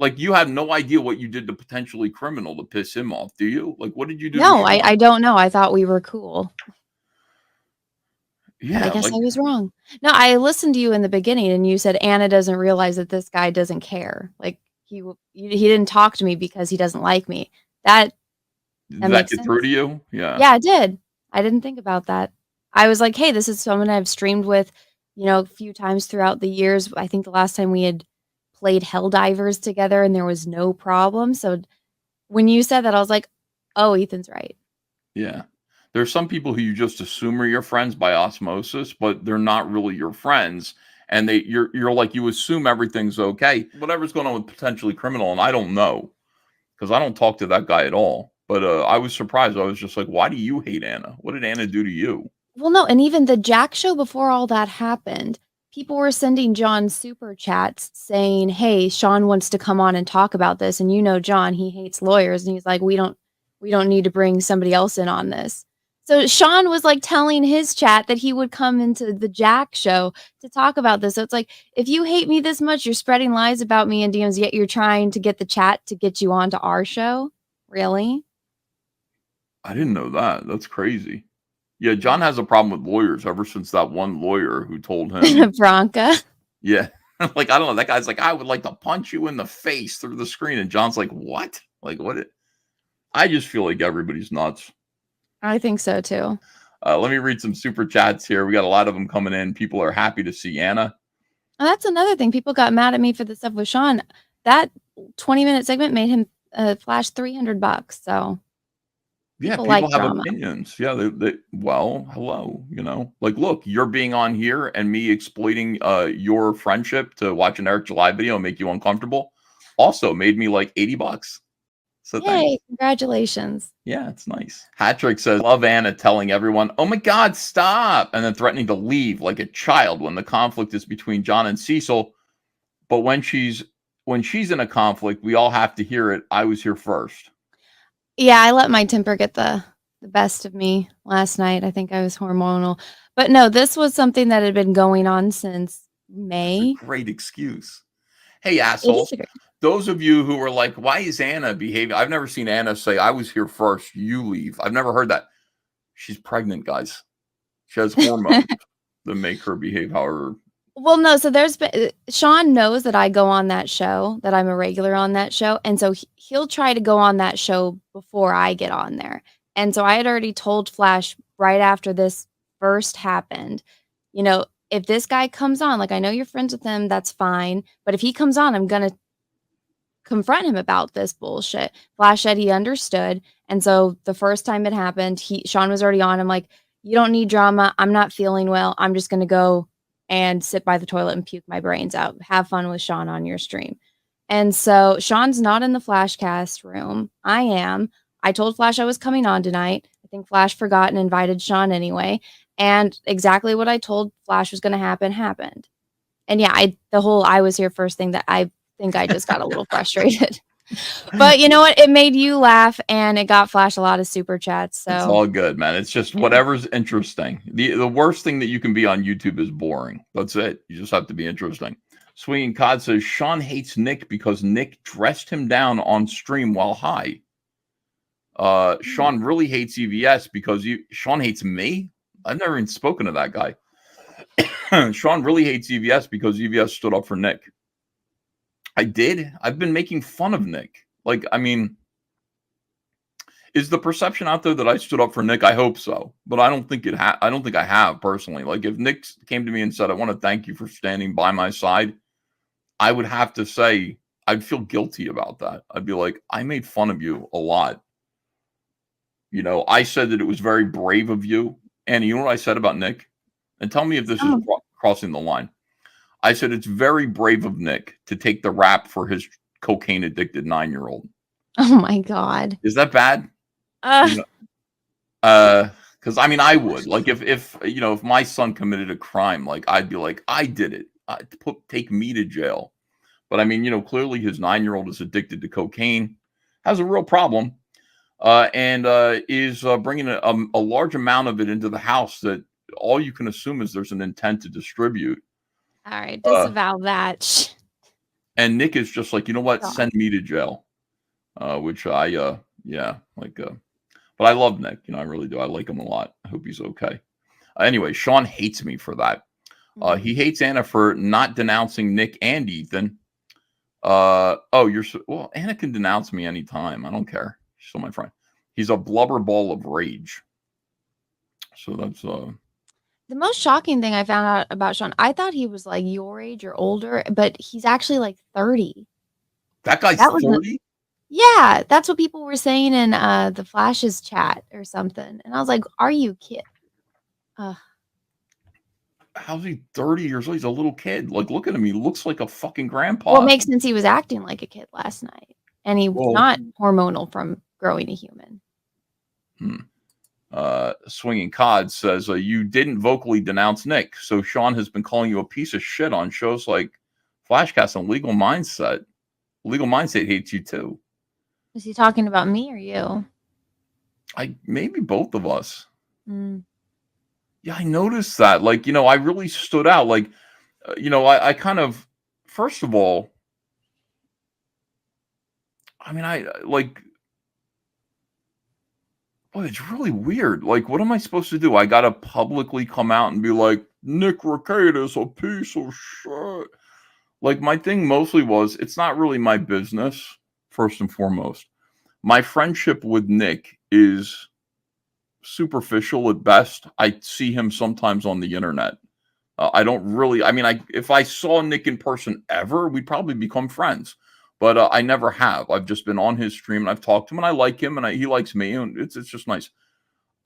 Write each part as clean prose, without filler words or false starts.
Like, you have no idea what you did to potentially criminal to piss him off, do you? Like, what did you do to No, I Sean? don't know. I thought we were cool. But I Yeah, guess like I was wrong. No, I listened to you in the beginning and you said Anna doesn't realize that this guy doesn't care. Like he didn't talk to me because he doesn't like me. That did that makes get through sense. to you? Yeah. Yeah, it did. I didn't think about that. I was like, "Hey, this is someone I've streamed with, a few times throughout the years." I think the last time we had played Helldivers together and there was no problem. So when you said that, I was like, "Oh, Ethan's right." Yeah. There's some people who you just assume are your friends by osmosis, but they're not really your friends. And you're like, you assume everything's okay. Whatever's going on with potentially criminal, and I don't know because I don't talk to that guy at all. But I was surprised. I was just like, why do you hate Anna? What did Anna do to you? Well, no, and even the Jack show before all that happened, people were sending John super chats saying, "Hey, Sean wants to come on and talk about this." And John, he hates lawyers, and he's like, "We don't need to bring somebody else in on this." So Sean was like telling his chat that he would come into the Jack show to talk about this. So it's like, if you hate me this much, you're spreading lies about me in DMs, yet you're trying to get the chat to get you onto our show. Really? I didn't know that. That's crazy. Yeah, John has a problem with lawyers ever since that one lawyer who told him, Bronca. yeah, like, I don't know. That guy's like, I would like to punch you in the face through the screen. And John's like, what? Like, what? I just feel like everybody's nuts. I think so too. Let me read some super chats here. We got a lot of them coming in. People are happy to see Anna. Oh, that's another thing. People got mad at me for the stuff with Sean. That 20-minute segment made him flash $300. So Yeah, people people like have drama. opinions. Yeah, well, hello, like, look, you're being on here and me exploiting your friendship to watch an Eric July video and make you uncomfortable also made me like $80. So thanks. Yay! Congratulations. Yeah, it's nice. Hatrick says, love Anna telling everyone, oh my God, stop, and then threatening to leave like a child when the conflict is between John and Cecil. But when she's in a conflict, we all have to hear it. I was here first. Yeah, I let my temper get the best of me last night. I think I was hormonal. But no, this was something that had been going on since That's a May. great excuse. Hey, It is assholes. a great. Those of you who are like, why is Anna behaving? I've never seen Anna say, I was here first, you leave. I've never heard that. She's pregnant, guys. She has hormones that make her behave however. Well, no, so there's been Sean knows that I go on that show, that I'm a regular on that show, and so he'll try to go on that show before I get on there. And so I had already told Flash right after this first happened, if this guy comes on, like I know you're friends with him, that's fine, but if he comes on, I'm gonna confront him about this bullshit. Flash said he understood, and so the first time it happened, Sean was already on. I'm like, you don't need drama. I'm not feeling well. I'm just gonna go and sit by the toilet and puke my brains out. Have fun with Sean on your stream. And so Sean's not in the FlashCast room. I am. I told Flash I was coming on tonight. I think Flash forgot and invited Sean anyway. And exactly what I told Flash was going to happen happened. And yeah, the whole I was here first thing, that I think I just got a little frustrated. But you know what? It made you laugh and it got Flash a lot of super chats. It's So all good, man. It's just whatever's interesting. The worst thing that you can be on YouTube is boring. That's it. You just have to be interesting. Swinging Cod says Sean hates Nick because Nick dressed him down on stream while high. Sean really hates EVS because Sean hates me. I've never even spoken to that guy. Sean really hates EVS because EVS stood up for Nick. I did. I've been making fun of Nick. Like, I mean, is the perception out there that I stood up for Nick? I hope so, but I don't think I don't think I have personally. Like, if Nick came to me and said, "I want to thank you for standing by my side," I would have to say I'd feel guilty about that. I'd be like, I made fun of you a lot. I said that it was very brave of you. And you know what I said about Nick? And tell me if this is crossing the line. I said it's very brave of Nick to take the rap for his cocaine addicted 9-year-old. Oh my God. Is that bad? Because I mean, I would like if my son committed a crime, like I'd be like, I did it. Take me to jail. But I mean, clearly his 9-year-old is addicted to cocaine, has a real problem, and is bringing a large amount of it into the house. That all you can assume is there's an intent to distribute. All right, disavow that. And Nick is just like, you know what? God. Send me to jail. Which yeah, like, but I love Nick. You know, I really do. I like him a lot. I hope he's okay. Anyway, Sean hates me for that. He hates Anna for not denouncing Nick and Ethan. Well, Anna can denounce me anytime. I don't care. She's still my friend. He's a blubber ball of rage. So that's the most shocking thing I found out about Sean. I thought he was like your age or older, but he's actually like 30. that guy's That was 30. Yeah, that's what people were saying in the Flash's chat or something. And I was like, "Are you kidding?" How's he 30 years old? He's a little kid. Like, look at him. He looks like a fucking grandpa. Well, it makes sense he was acting like a kid last night. And he was not hormonal from growing a human. Swinging Cod says, you didn't vocally denounce Nick, so Sean has been calling you a piece of shit on shows like FlashCast and Legal Mindset. Legal Mindset hates you too. Is he talking about me or you? Maybe both of us. Yeah, I noticed that. Like, you know, I really stood out. Like, you know, I kind of, first of all, I mean, boy, it's really weird. Like, what am I supposed to do? I got to publicly come out and be like, Nick Rekieta is a piece of shit. Like, my thing mostly was, it's not really my business, first and foremost. My friendship with Nick is superficial at best. I see him sometimes on the internet. I don't really, I mean, if I saw Nick in person ever, we'd probably become friends. But I never have. I've just been on his stream and I've talked to him and I like him and he likes me and it's just nice.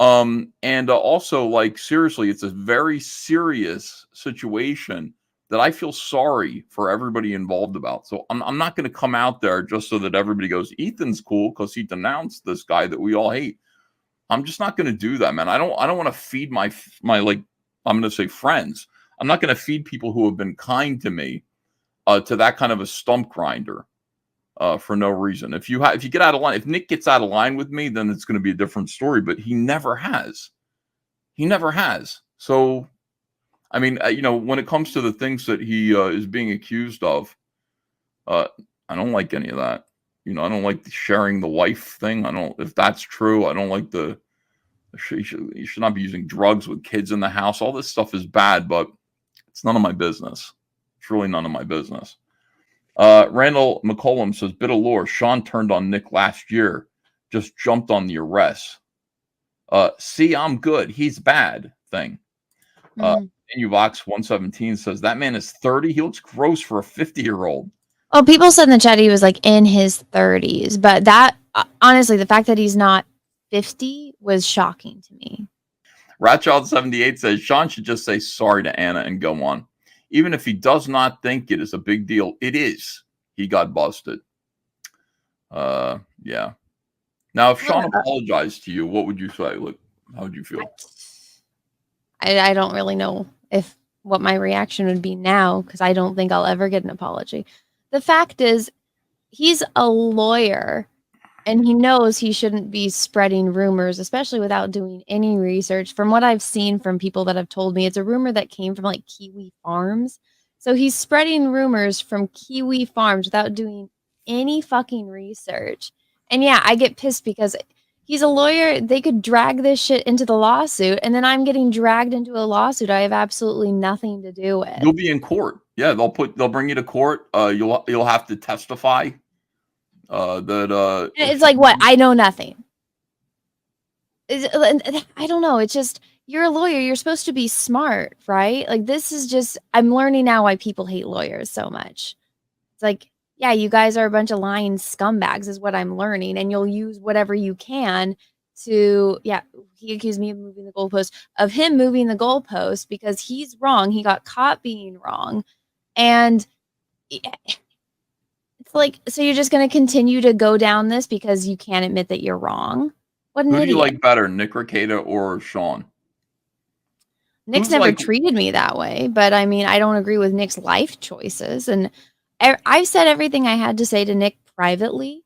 And also, like, seriously, it's a very serious situation that I feel sorry for everybody involved about. So I'm not going to come out there just so that everybody goes, Ethan's cool because he denounced this guy that we all hate. I'm just not going to do that, man. I don't want to feed my like, I'm going to say friends. I'm not going to feed people who have been kind to me to that kind of a stump grinder for no reason. If you get out of line, if Nick gets out of line with me, then it's going to be a different story. But he never has. He never has. So, I mean, you know, when it comes to the things that he is being accused of, I don't like any of that. You know, I don't like the sharing the wife thing. If that's true, I don't like you should not be using drugs with kids in the house. All this stuff is bad, but it's none of my business. It's really none of my business. Randall McCollum says, bit of lore. Sean turned on Nick last year, just jumped on the arrest. See, I'm good. He's bad thing. Uvox 117 says, that man is 30. He looks gross for a 50-year-old. Oh, people said in the chat he was like in his 30s, but that honestly, the fact that he's not 50 was shocking to me. Ratchild78 says Sean should just say sorry to Anna and go on. Even if he does not think it is a big deal, it is. He got busted. Yeah. Now, if Sean apologized to you, what would you say? Look, how would you feel? I don't really know what my reaction would be now because I don't think I'll ever get an apology. The fact is, he's a lawyer and he knows he shouldn't be spreading rumors, especially without doing any research. From what I've seen from people that have told me, it's a rumor that came from like Kiwi Farms. So he's spreading rumors from Kiwi Farms without doing any fucking research. And yeah, I get pissed because he's a lawyer. They could drag this shit into the lawsuit, and then I'm getting dragged into a lawsuit I have absolutely nothing to do with. You'll be in court. Yeah, they'll bring you to court. You'll have to testify. It's like, what? I know nothing. I don't know. It's just, you're a lawyer. You're supposed to be smart, right? Like, this is just, I'm learning now why people hate lawyers so much. It's like, yeah, you guys are a bunch of lying scumbags is what I'm learning. And you'll use whatever you can to, yeah, he accused me of moving the goalpost, of him moving the goalpost because he's wrong. He got caught being wrong. And it's like, so you're just going to continue to go down this because you can't admit that you're wrong? What an idiot. Who do you like better, Nick Rekieta or Sean? Nick's never treated me that way, but I mean, I don't agree with Nick's life choices. And I've said everything I had to say to Nick privately,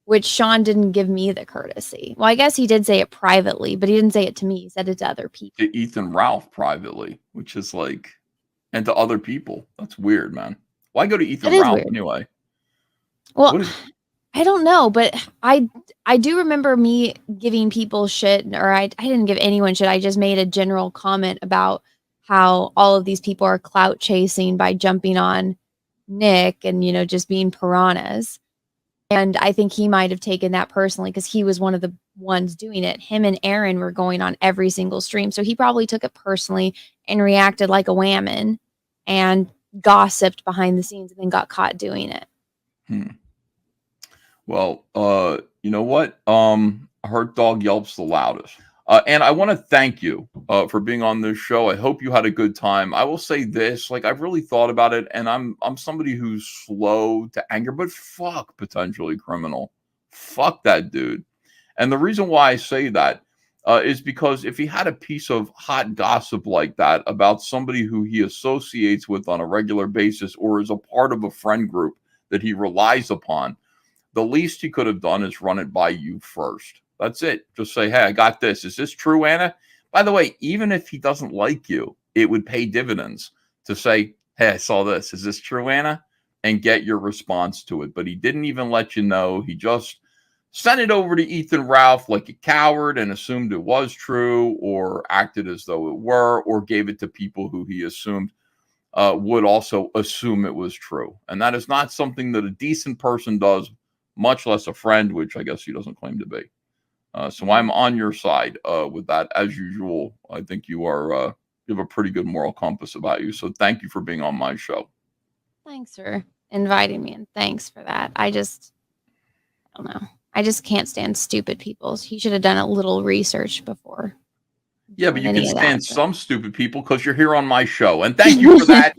which Sean didn't give me the courtesy. Well, I guess he did say it privately, but he didn't say it to me. He said it to other people. To Ethan Ralph privately, which is like, and to other people. That's weird, man. Why go to That Ethan is Ralph weird. anyway? Well, What is I don't know, but I do remember me giving people shit, or I didn't give anyone shit. I just made a general comment about how all of these people are clout chasing by jumping on Nick and, you know, just being piranhas. And I think he might have taken that personally because he was one of the ones doing it. Him and Aaron were going on every single stream. So he probably took it personally and reacted like a whammon and gossiped behind the scenes and then got caught doing it. Well, you know what? Hurt dog yelps the loudest. And I want to thank you for being on this show. I hope you had a good time. I will say this, like I've really thought about it, and I'm somebody who's slow to anger, but fuck potentially criminal. Fuck that dude. And the reason why I say that is because if he had a piece of hot gossip like that about somebody who he associates with on a regular basis or is a part of a friend group that he relies upon, the least he could have done is run it by you first. That's it. Just say, hey, I got this. Is this true, Anna? By the way, even if he doesn't like you, it would pay dividends to say, hey, I saw this. Is this true, Anna? And get your response to it. But he didn't even let you know. He just sent it over to Ethan Ralph like a coward and assumed it was true, or acted as though it were, or gave it to people who he assumed would also assume it was true. And that is not something that a decent person does, much less a friend, which I guess he doesn't claim to be. So I'm on your side with that, as usual. I think you are you have a pretty good moral compass about you. So thank you for being on my show. Thanks for inviting me, and thanks for that. I don't know. I just can't stand stupid people. He should have done a little research before. Yeah, but you can Any of that, stand but- some stupid people because you're here on my show. And thank you for that.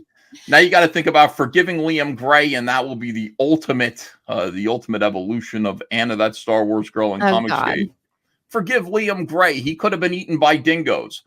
Now you got to think about forgiving Liam Gray, and that will be the ultimate evolution of Anna, that Star Wars girl in Oh, Comic God. Shade. Forgive Liam Gray. He could have been eaten by dingoes.